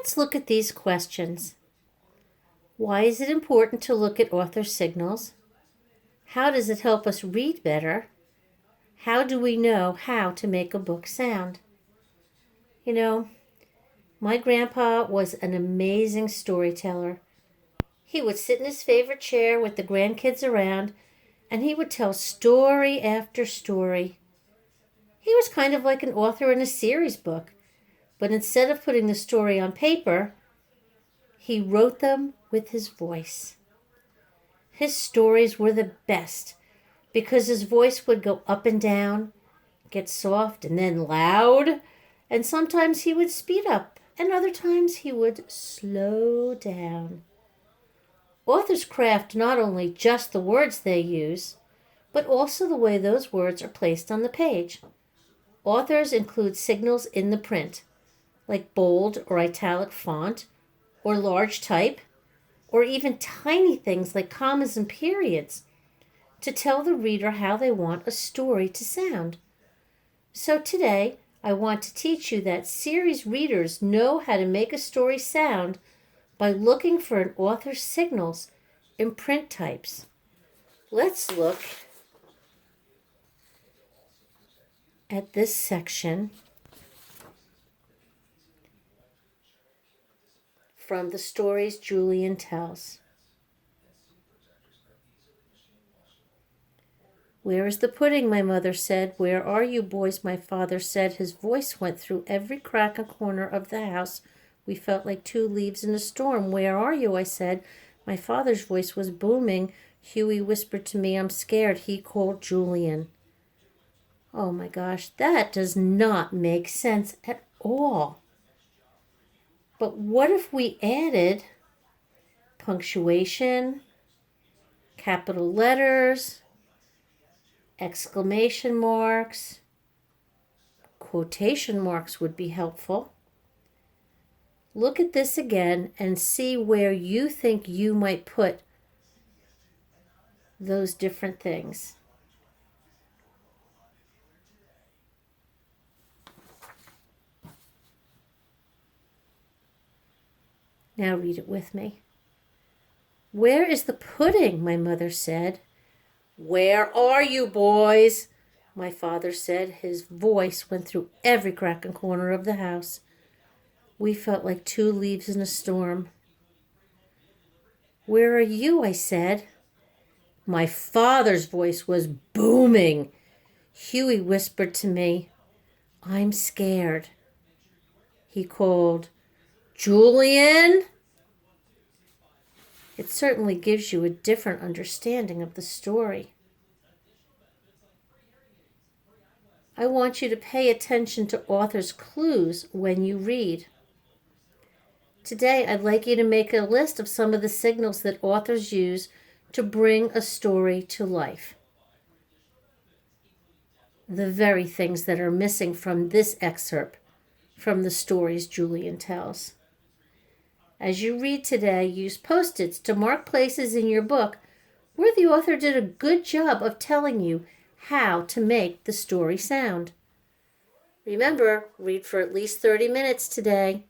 Let's look at these questions. Why is it important to look at author signals? How does it help us read better? How do we know how to make a book sound? You know, my grandpa was an amazing storyteller. He would sit in his favorite chair with the grandkids around, and he would tell story after story. He was kind of like an author in a series book, but instead of putting the story on paper, he wrote them with his voice. His stories were the best because his voice would go up and down, get soft and then loud, and sometimes he would speed up and other times he would slow down. Authors craft not only just the words they use, but also the way those words are placed on the page. Authors include signals in the print, like bold or italic font, or large type, or even tiny things like commas and periods, to tell the reader how they want a story to sound. So today, I want to teach you that series readers know how to make a story sound by looking for an author's signals in print types. Let's look at this section from the stories Julian tells. "Where is the pudding?" my mother said. "Where are you, boys?" my father said. His voice went through every crack and corner of the house. We felt like two leaves in a storm. "Where are you?" I said. My father's voice was booming. Huey whispered to me, "I'm scared." He called Julian. Oh my gosh, that does not make sense at all. But what if we added punctuation, capital letters, exclamation marks, quotation marks would be helpful. Look at this again and see where you think you might put those different things. Now read it with me. "Where is the pudding?" my mother said. "Where are you, boys?" my father said. His voice went through every crack and corner of the house. We felt like two leaves in a storm. "Where are you?" I said. My father's voice was booming. Huey whispered to me, "I'm scared." He called, "Julian!" It certainly gives you a different understanding of the story. I want you to pay attention to authors' clues when you read. Today, I'd like you to make a list of some of the signals that authors use to bring a story to life. The very things that are missing from this excerpt from the stories Julian tells. As you read today, use Post-its to mark places in your book where the author did a good job of telling you how to make the story sound. Remember, read for at least 30 minutes today.